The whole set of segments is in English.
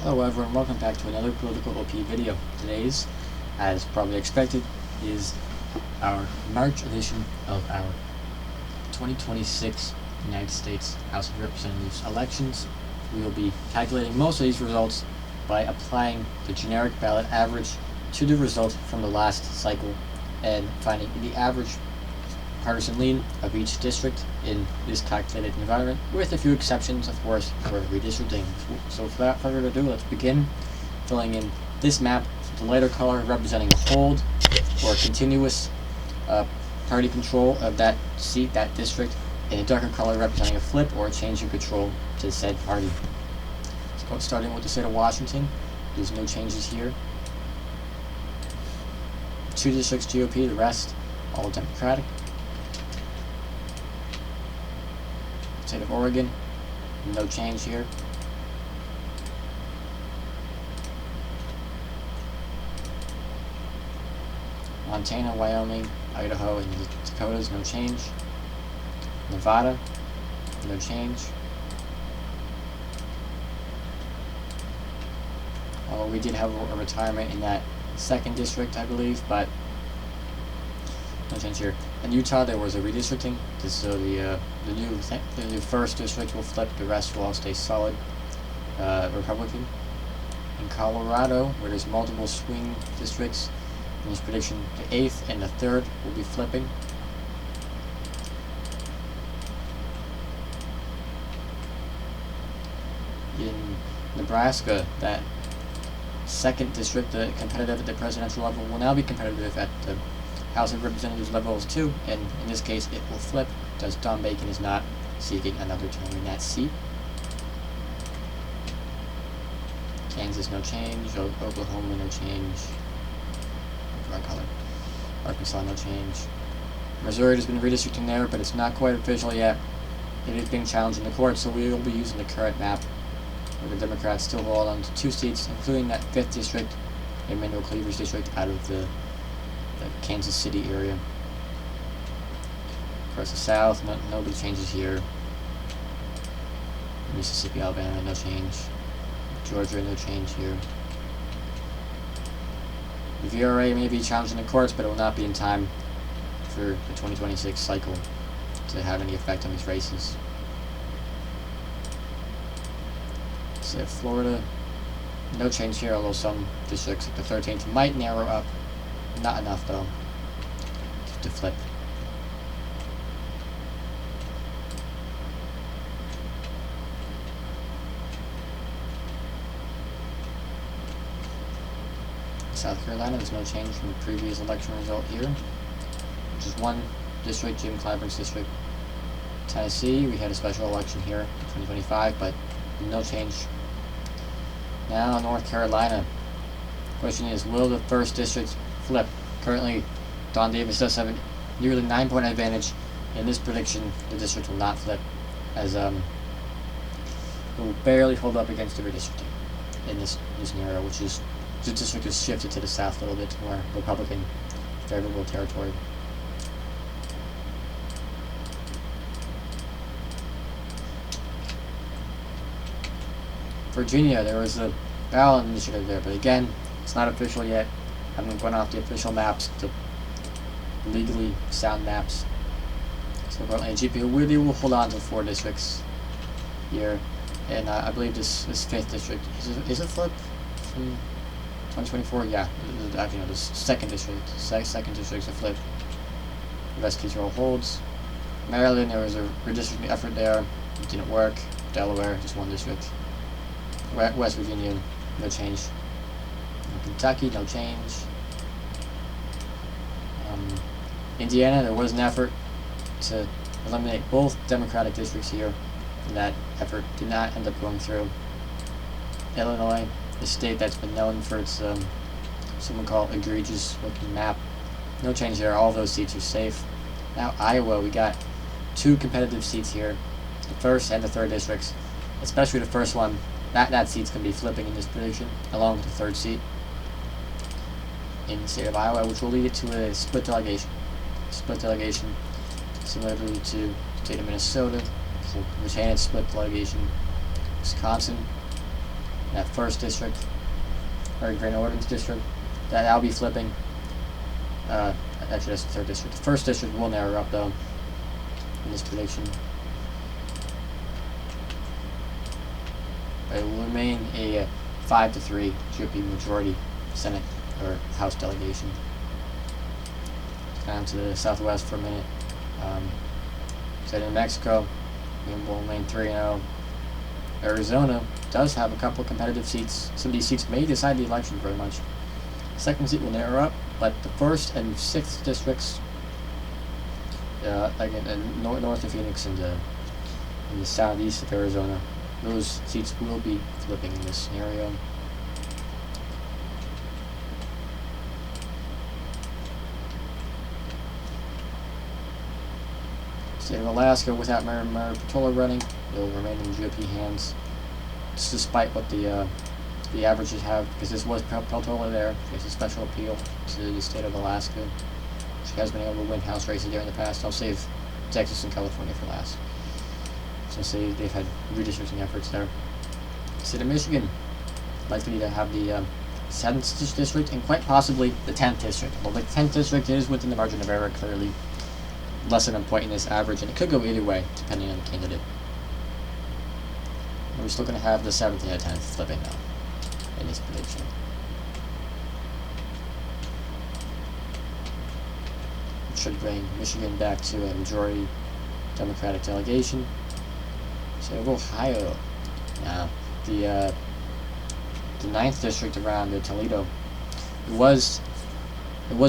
Hello everyone, welcome back to another political OP video. Today's, as probably expected, is our March edition of our 2026 United States House of Representatives elections. We will be calculating most of these results by applying the generic ballot average to the result from the last cycle and finding the average partisan lean of each district in this calculated environment, with a few exceptions, of course, for redistricting. So without further ado, let's begin filling in this map. The lighter color representing a hold or continuous party control of that seat, that district, and a darker color representing a flip or a change of control to said party. So starting with the state of Washington, there's no changes here. 2 districts GOP, the rest all Democratic. State of Oregon, no change here. Montana, Wyoming, Idaho, and the Dakotas, no change. Nevada, no change. Although we did have a retirement in that 2nd district, I believe, but no change here. In Utah, there was a redistricting, so the new 1st district will flip. The rest will all stay solid Republican. In Colorado, where there's multiple swing districts, in this prediction, the 8th and the 3rd will be flipping. In Nebraska, that 2nd district, the competitive at the presidential level, will now be competitive at the House of Representatives levels too, and in this case it will flip, as Don Bacon is not seeking another term in that seat. Kansas, no change. Oklahoma, no change. Wrong color. Arkansas, no change. Missouri has been redistricting there, but it's not quite official yet. It is being challenged in the court, so we will be using the current map, where the Democrats still hold on to 2 seats, including that 5th district, Emmanuel Cleaver's district, out of the Kansas City area. Across the South, no big changes here. Mississippi, Alabama, no change. Georgia, no change here. The VRA may be challenged in the courts, but it will not be in time for the 2026 cycle to have any effect on these races. So Florida, no change here, although some districts like the 13th might narrow up. Not enough though to flip. South Carolina, there's no change from the previous election result here, which is 1 district, Jim Clyburn's district. Tennessee, we had a special election here in 2025, but no change. Now North Carolina. Question is, will the 1st district flip? Currently, Don Davis does have a nearly 9-point advantage. In this prediction, the district will not flip, as it will barely hold up against the redistricting in this scenario, which is the district is shifted to the south a little bit to more Republican favorable territory. Virginia, there was a ballot initiative there, but again, it's not official yet. I'm going off the official maps, the legally sound maps. So currently in GP, we will hold on to 4 districts here, and I believe this 5th district is a flip from 2024. Yeah, actually no, this 2nd district. 2nd district's a flip. The rest control holds. Maryland, there was a redistricting effort there. It didn't work. Delaware, just 1 district. West Virginia, no change. Kentucky, no change. Indiana, there was an effort to eliminate both Democratic districts here, and that effort did not end up going through. Illinois, a state that's been known for its someone call egregious looking map, no change there. All those seats are safe. Now Iowa, we got 2 competitive seats here, the 1st and the 3rd districts, especially the 1st one. That seat's going to be flipping in this prediction, along with the 3rd seat in the state of Iowa, which will lead it to a split delegation. Split delegation, similarly to the state of Minnesota, so retain its split delegation. Wisconsin, That first district, or Grand Ordinance District, that'll be flipping. Actually, that's the third district. The first district will narrow up though in this prediction. But it will remain a 5-3 GOP majority Senate or House delegation. Down to the southwest for a minute. So New Mexico will remain 3-0. Arizona does have a couple competitive seats. Some of these seats may decide the election very much. Second seat will narrow up, but the first and sixth districts, again, north of Phoenix and in the southeast of Arizona, those seats will be flipping in this scenario. State of Alaska, without Mayor Portola running, will remain in GOP hands, just despite what the averages have, because this was Portola there. There's a special appeal to the state of Alaska. She has been able to win House races there in the past. I'll save Texas and California for last. So say they've had redistricting efforts there. State of Michigan, likely to have the 7th district and quite possibly the 10th district. Well, the 10th district is within the margin of error, clearly less than a point in this average, and it could go either way depending on the candidate. We're still going to have the 7th and the 10th flipping though in this prediction. It should bring Michigan back to a majority Democratic delegation. So Ohio, now the 9th district around Toledo, it was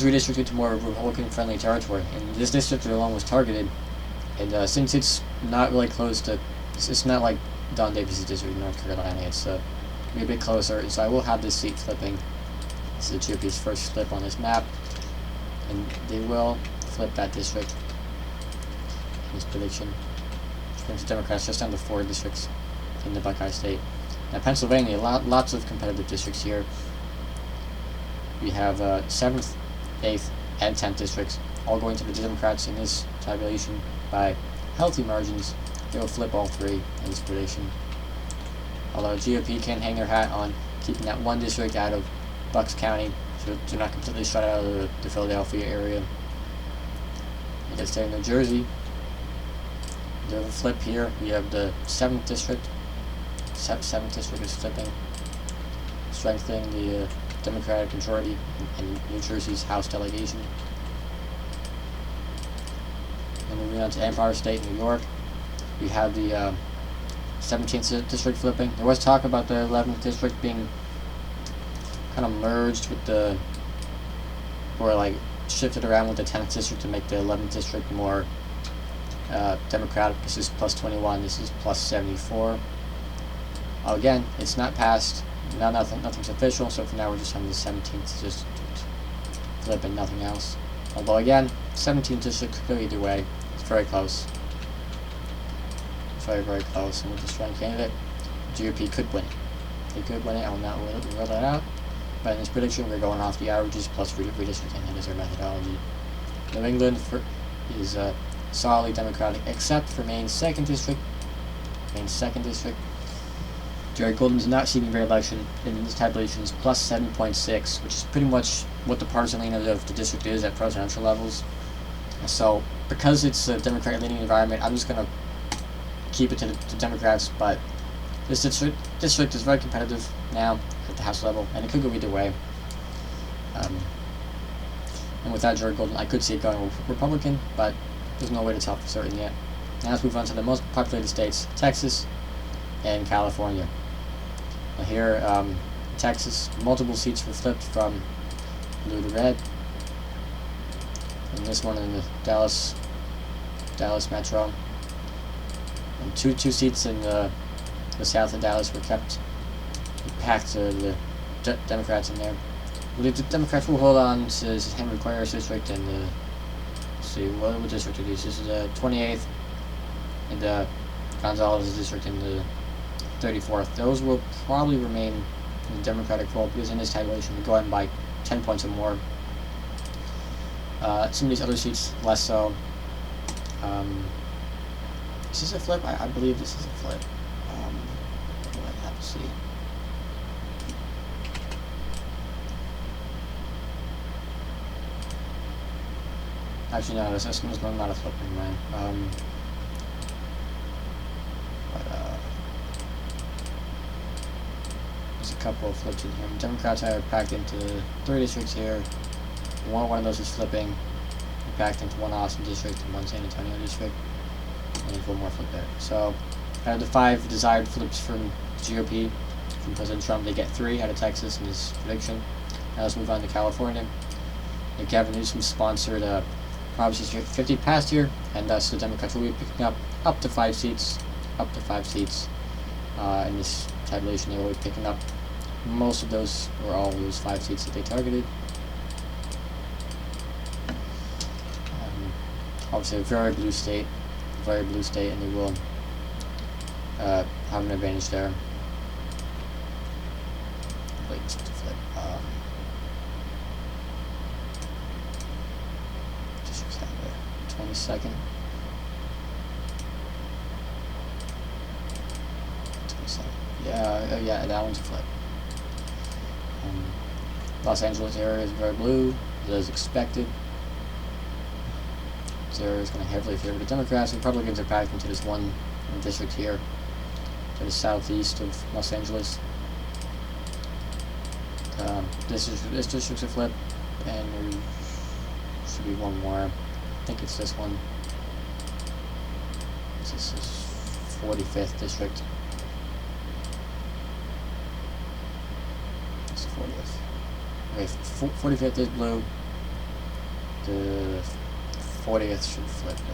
redistricted to more Republican-friendly territory, and this district alone was targeted. And since it's not really close to, it's not like Don Davis' district in North Carolina, it's be a bit closer. And so I will have this seat flipping. This is the GOP's first flip on this map, and they will flip that district in this prediction, which brings the Democrats just down to 4 districts in the Buckeye State. Now Pennsylvania, lots of competitive districts here. We have 7th, 8th, and 10th districts, all going to the Democrats in this tabulation by healthy margins. They will flip all 3 in this prediction. Although GOP can hang their hat on keeping that one district out of Bucks County, so they're not completely shut out of the Philadelphia area. You get stay in New Jersey. We have a flip here. We have the 7th district. 7th district is flipping, strengthening the Democratic majority in New Jersey's House delegation. And moving on to Empire State, New York, we have the 17th district flipping. There was talk about the 11th district being kind of merged with or like shifted around with the 10th district to make the 11th district more Democratic. This is plus 21, this is plus 74. Again, it's not passed. Now nothing's official, so for now we're just having the 17th district flip and nothing else. Although again, 17th district could go either way. It's very close. Very, very close. And with the strong candidate, GOP could win it. They could win it. I will not rule that out. But in this prediction, we're going off the averages plus redistricting. That is our methodology. New England is solidly Democratic, except for Maine's 2nd district. Maine's 2nd district. Jerry Golden's not seeking re-election, and in this tabulation is plus 7.6, which is pretty much what the partisan lean of the district is at presidential levels. So, because it's a Democratic-leaning environment, I'm just going to keep it to the Democrats, but this district is very competitive now at the House level, and it could go either way. And without Jerry Golden, I could see it going Republican, but there's no way to tell for certain yet. Now let's move on to the most populated states, Texas and California. Now here, Texas, multiple seats were flipped from blue to red. And this one in the Dallas Metro. And two seats in the south of Dallas were kept packed to the Democrats in there. I believe the Democrats will hold on to Henry Clair's district and let's see, what district are these? This is the 28th and Gonzalez's district in the 34th. Those will probably remain in the Democratic fold because in this tabulation we go ahead and buy 10 points or more. Some of these other seats less so. Is this a flip? I believe this is a flip. We'll have to see. Actually, no, this one's not a flip, never mind. There's a couple of flips in here. Democrats are packed into 3 districts here. One of those is flipping. Packed into 1 Austin district and 1 San Antonio district. And there's 1 more flip there. So, out of the 5 desired flips from GOP, from President Trump, they get 3 out of Texas in his prediction. Now let's move on to California. Gavin Newsom sponsored Proposition 50 passed here, and thus the Democrats will be picking up to 5 seats. In this tabulation, they will be picking up most of those, or all of those 5 seats that they targeted. Obviously, a very blue state, and they will have an advantage there. Wait, to flip. Just have a 22nd. 22nd. Yeah, that one's a flip. Los Angeles area is very blue, as expected. This area is going to heavily favor the Democrats. Republicans are packed into this one district here, to the southeast of Los Angeles. This district's a flip, and there should be 1 more. I think it's this one. This is 45th district. It's 40th. Okay, 45th is blue. The 40th should flip then.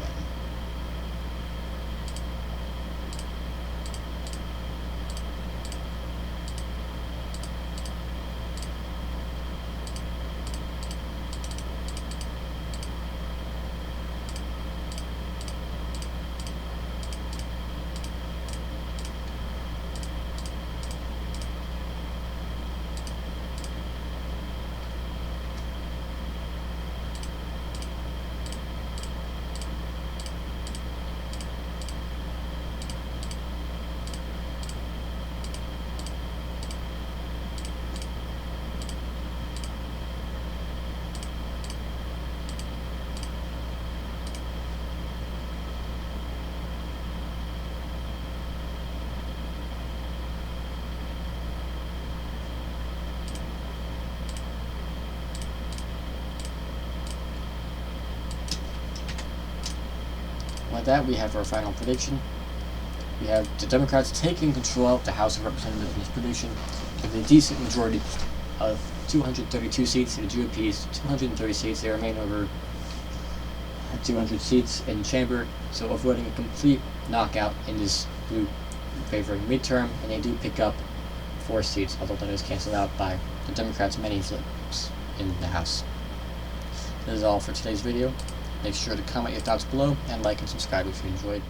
With that, we have our final prediction. We have the Democrats taking control of the House of Representatives in this prediction with a decent majority of 232 seats, and the GOP's 230 seats. They remain over 200 seats in chamber, so avoiding a complete knockout in this blue favoring midterm, and they do pick up 4 seats, although that is canceled out by the Democrats' many flips in the House. This is all for today's video. Make sure to comment your thoughts below and like and subscribe if you enjoyed.